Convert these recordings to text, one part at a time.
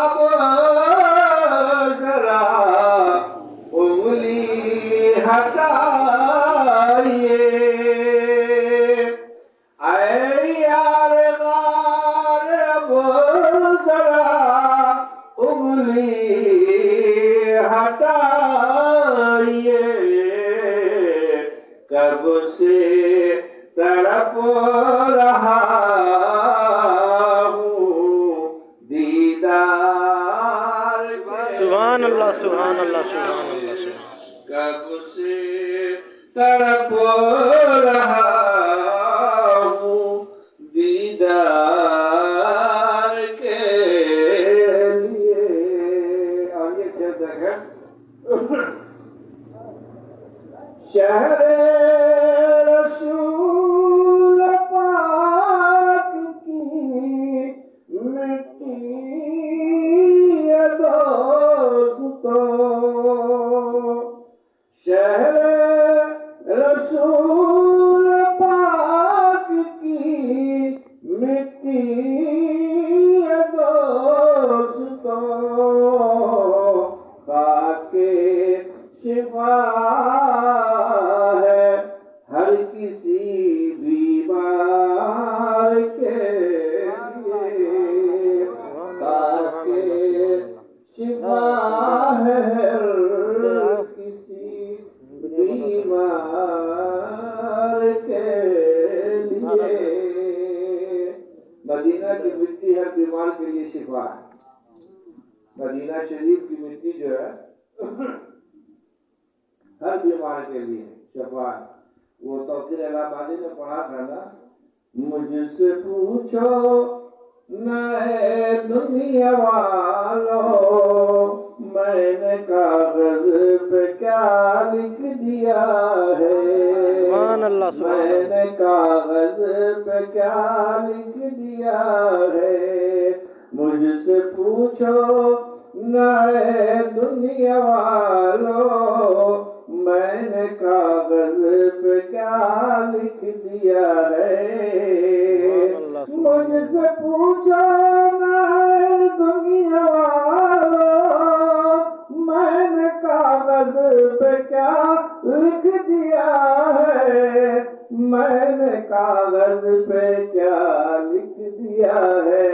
اب ذرا انگلی ہٹائیے، اے یار غار اب ذرا انگلی ہٹائیے، کب سے تڑپ رہا سبحان اللہ سبحان اللہ سبحان اللہ سبحان کب سے تڑپ رہا ہوں دیدار کے لیے۔ اور یہ کیا ہے؟ شہر رسول پاک کی مٹی شہر رسول پاک کی مٹی دوستوں، خاک شفا ہے ہر کسی بیمار کے لیے، خاک شفا ہے ہر کسی بیمار کے لیے۔ مدینہ کی مٹی ہر بیمار کے لیے شفا ہے۔ مدینہ شریف کی مٹی جو ہے ہر بیمار کے لیے شفا ہے۔ وہ توقیر الہبادی نے پڑھا تھا نا، مجھ سے پوچھو نئے دنیا والوں، میں نے کاغذ پہ کیا لکھ دیا ہے، سبحان اللہ سبحان میں نے کاغذ پہ کیا لکھ دیا ہے، مجھ سے پوچھو نئے دنیا والوں، میں نے کاغذ پہ کیا لکھ دیا ہے، مجھ سے پوچھو نئے دنیا والوں، میں نے کاغذ پہ کیا لکھ دیا ہے، میں نے کاغذ پہ کیا لکھ دیا ہے،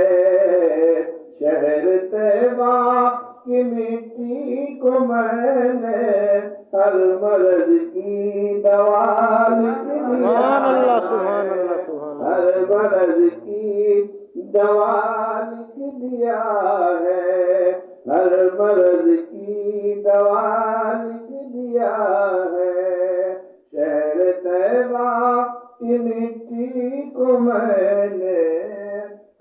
شہر طیبہ کی مٹی کو میں نے ہر مرض کی دوا لکھ دیا، سبحان اللہ سبحان اللہ سبحان اللہ، ہر مرض کی دوا لکھ دیا ہے، ہر مرض کی دوا لکھ دیا ہے، شہر طیبہ کی مٹی کو میں نے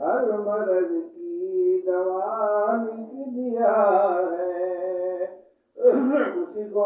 ہر مرض کی دوا لکھ دیا ہے۔ اسی کو